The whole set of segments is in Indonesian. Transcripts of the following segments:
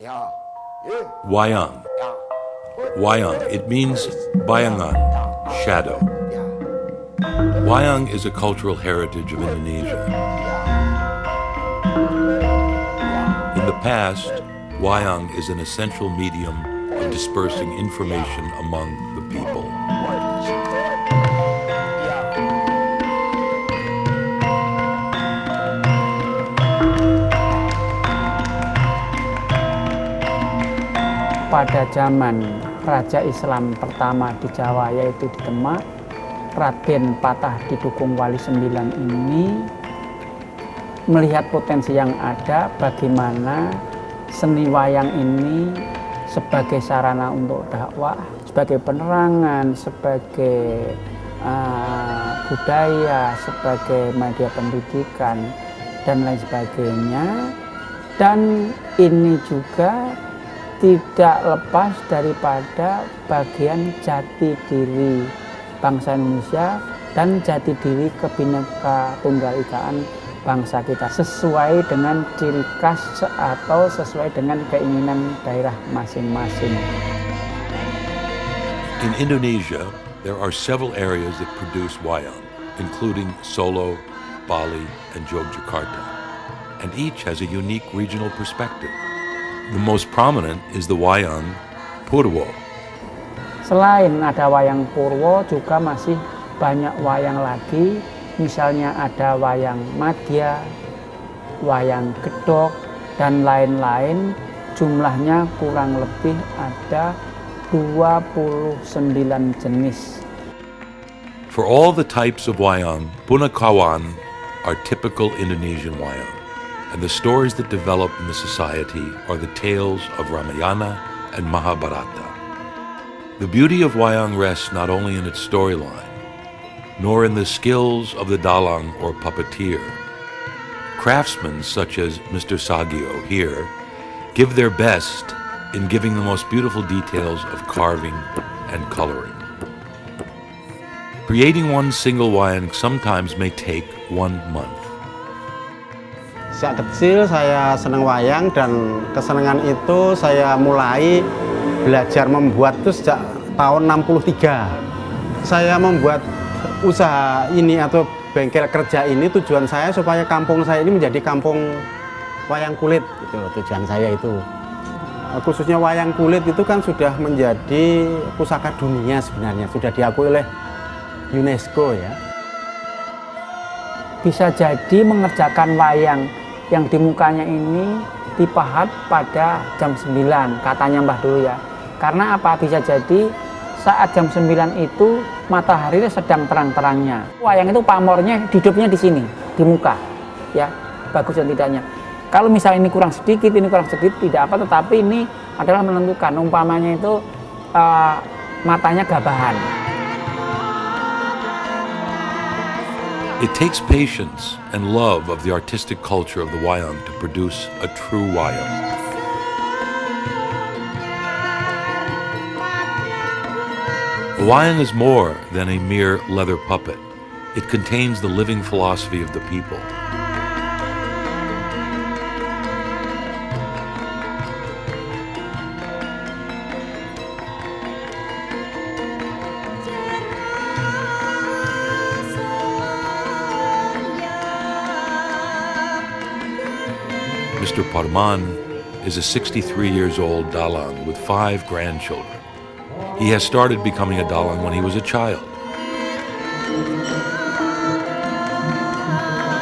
Wayang. Wayang, it means bayangan, shadow. Wayang is a cultural heritage of Indonesia. In the past, wayang is an essential medium of dispersing information among the people. Pada zaman Raja Islam pertama di Jawa, yaitu di Demak, Raden Patah didukung Wali Sembilan ini melihat potensi yang ada, bagaimana seni wayang ini sebagai sarana untuk dakwah, sebagai penerangan, sebagai budaya, sebagai media pendidikan, dan lain sebagainya. Dan ini juga tidak lepas daripada bagian jati diri bangsa Indonesia dan jati diri Kebhinneka Tunggal Ikaan bangsa kita, sesuai dengan ciri khas atau sesuai dengan keinginan daerah masing-masing. In Indonesia, there are several areas that produce wayang, including Solo, Bali, and Yogyakarta, and each has a unique regional perspective. The most prominent is the wayang Purwo. Selain ada wayang Purwo, juga masih banyak wayang lagi. Misalnya ada wayang Madya, wayang Gedok, dan lain-lain. Jumlahnya kurang lebih ada 29 jenis. For all the types of wayang, Punakawan are typical Indonesian wayang. And the stories that develop in the society are the tales of Ramayana and Mahabharata. The beauty of wayang rests not only in its storyline, nor in the skills of the dalang or puppeteer. Craftsmen such as Mr. Sagio here give their best in giving the most beautiful details of carving and coloring. Creating one single wayang sometimes may take 1 month. Sejak kecil saya senang wayang, dan kesenangan itu saya mulai belajar membuat itu sejak tahun 63. Saya membuat usaha ini atau bengkel kerja ini, tujuan saya supaya kampung saya ini menjadi kampung wayang kulit. Itu tujuan saya itu. Khususnya wayang kulit itu kan sudah menjadi pusaka dunia sebenarnya, sudah diakui oleh UNESCO ya. Bisa jadi mengerjakan wayang yang di mukanya ini dipahat pada jam 9, katanya Mbah dulu ya. Karena apa? Bisa jadi saat jam 9 itu matahari sedang terang-terangnya. Wayang itu pamornya hidupnya di sini, di muka. Ya, bagus dan tidaknya. Kalau misalnya ini kurang sedikit, tidak apa, tetapi ini adalah menentukan. Umpamanya itu matanya gabahan. It takes patience and love of the artistic culture of the wayang to produce a true wayang. The wayang is more than a mere leather puppet. It contains the living philosophy of the people. Mr. Parman is a 63 years old dalang with 5 grandchildren. He has started becoming a dalang when he was a child.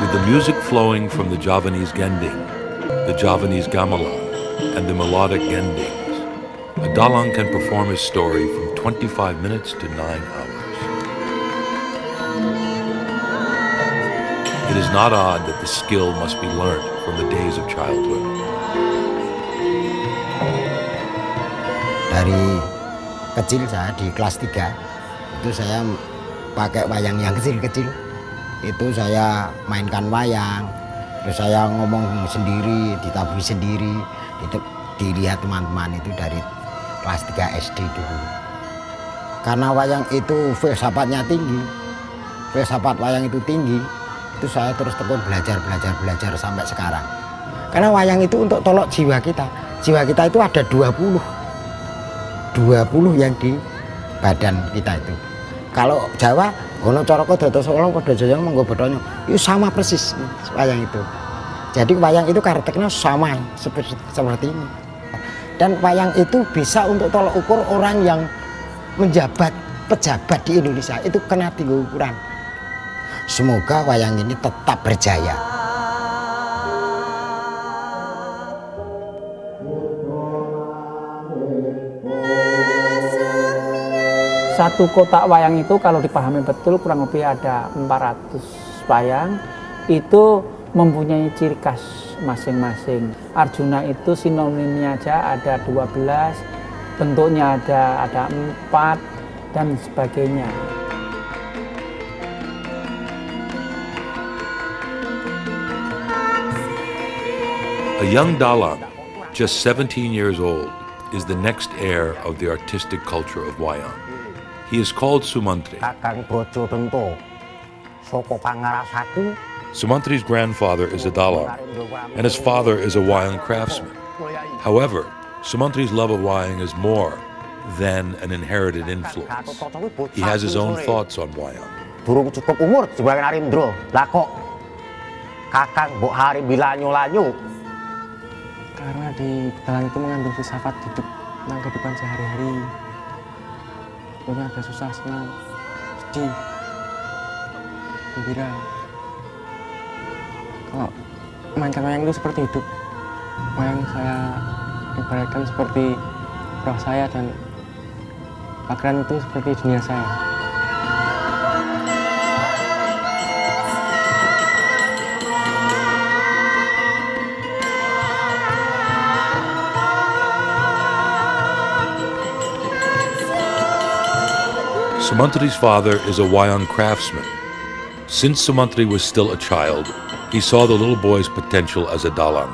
With the music flowing from the Javanese gending, the Javanese gamelan, and the melodic gendings, a dalang can perform his story from 25 minutes to 9 hours. It is not odd that the skill must be learnt from the days of childhood. Dari kecil saya di kelas 3 itu saya pakai wayang yang kecil-kecil. Itu saya mainkan wayang, terus saya ngomong sendiri, ditabui sendiri, itu dilihat teman-teman itu dari kelas 3 SD dulu. Karena wayang itu filsafatnya tinggi, filsafat wayang itu tinggi, itu saya terus tekun belajar sampai sekarang. Karena wayang itu untuk tolok jiwa kita. jiwa kita itu ada 20 yang di badan kita itu. Kalau Jawa, ono coroko dados solong padha jaya monggo bedhonyo. Itu sama persis wayang itu. Jadi wayang itu karakternya sama seperti ini. Dan wayang itu bisa untuk tolok ukur orang yang menjabat pejabat di Indonesia itu kena tinggi ukuran. Semoga wayang ini tetap berjaya. Satu kotak wayang itu kalau dipahami betul kurang lebih ada 400 wayang, itu mempunyai ciri khas masing-masing. Arjuna itu sinonimnya aja ada 12, bentuknya ada 4 dan sebagainya. A young dalang, just 17 years old, is the next heir of the artistic culture of wayang. He is called Sumantri. Kakang Brojo Dento saka pangarasaku. Sumantri's grandfather is a dalang, and his father is a wayang craftsman. However, Sumantri's love of wayang is more than an inherited influence. He has his own thoughts on wayang. Durung cukup umur sebagai Narindra. Lah kok Kakang mbok hari bilanyu-lanyu. Karena di dalang itu mengandung filsafat hidup tentang kehidupan sehari-hari. Pokoknya ada susah, senang, sedih, gembira. Kalau mainkan wayang itu seperti hidup. Wayang saya ibaratkan seperti roh saya dan pakaian itu seperti dunia saya. Sumantri's father is a wayang craftsman. Since Sumantri was still a child, he saw the little boy's potential as a dalang.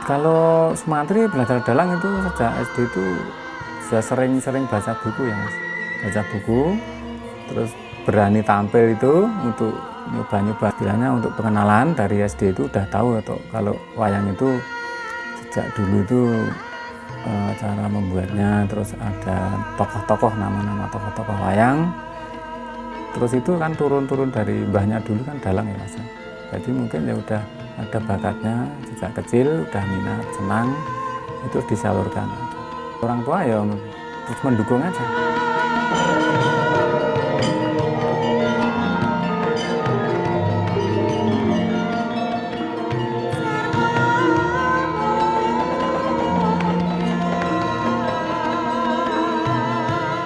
Kalau Sumantri belajar dalang itu sejak SD itu sudah sering baca buku ya Mas. Baca buku, terus berani tampil itu untuk nyoba-nyoba. Istilahnya untuk pengenalan dari SD itu udah tahu atau kalau wayang itu sejak dulu itu cara membuatnya, terus ada tokoh-tokoh, nama-nama tokoh-tokoh wayang. Terus itu kan turun-turun dari mbahnya dulu kan dalang ya Mas. Jadi mungkin ya udah ada bakatnya sejak kecil, udah minat, senang, itu disalurkan. Orang tua ya terus mendukung aja.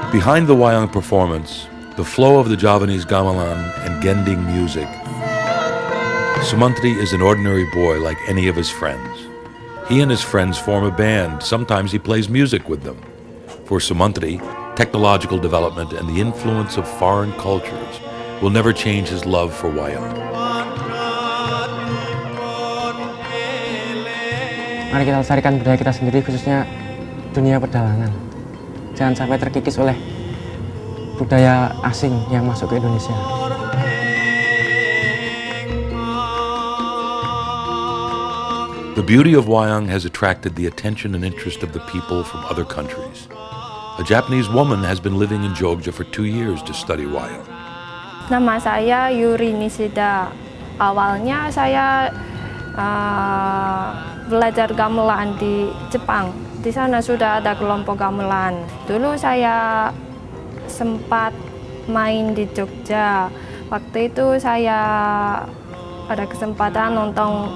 Behind the wayang performance, the flow of the Javanese gamelan and gending music, Sumantri is an ordinary boy like any of his friends. He and his friends form a band. Sometimes he plays music with them. For Sumantri, technological development and the influence of foreign cultures will never change his love for wayang. Mari kita lestarikan budaya kita sendiri, khususnya dunia pedalangan. Jangan sampai terkikis oleh budaya asing yang masuk ke Indonesia. The beauty of wayang has attracted the attention and interest of the people from other countries. A Japanese woman has been living in Jogja for 2 years to study wayang. Nama saya Yuri Nishida. Awalnya saya belajar gamelan di Jepang. Di sana sudah ada kelompok gamelan. Dulu saya sempat main di Jogja. Waktu itu saya ada kesempatan nonton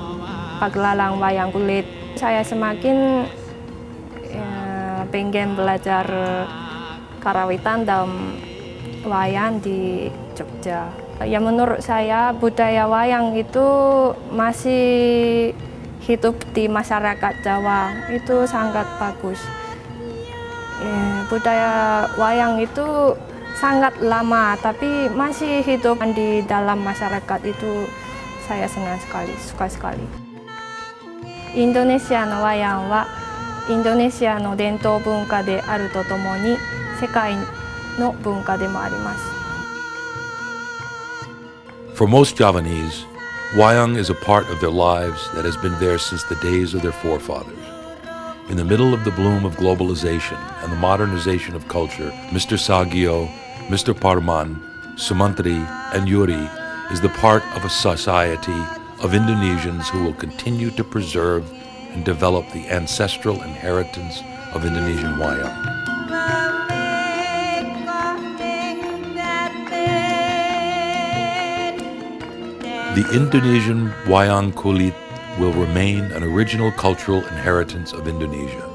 pagelaran wayang kulit. Saya semakin pengen belajar karawitan dan wayang di Jogja. Ya menurut saya budaya wayang itu masih hidup di masyarakat Jawa, itu sangat bagus. Budaya wayang itu sangat lama, tapi masih hidup di dalam masyarakat itu saya senang sekali, suka sekali. Indonesia no wayang wa Indonesia no dentou bunka de aru to tomo ni sekai no bunka de mo arimasu. For most Javanese, wayang is a part of their lives that has been there since the days of their forefathers. In the middle of the bloom of globalization and the modernization of culture, Mr. Sagio, Mr. Parman, Sumantri, and Yuri is the part of a society of Indonesians who will continue to preserve and develop the ancestral inheritance of Indonesian wayang. The Indonesian wayang kulit will remain an original cultural inheritance of Indonesia.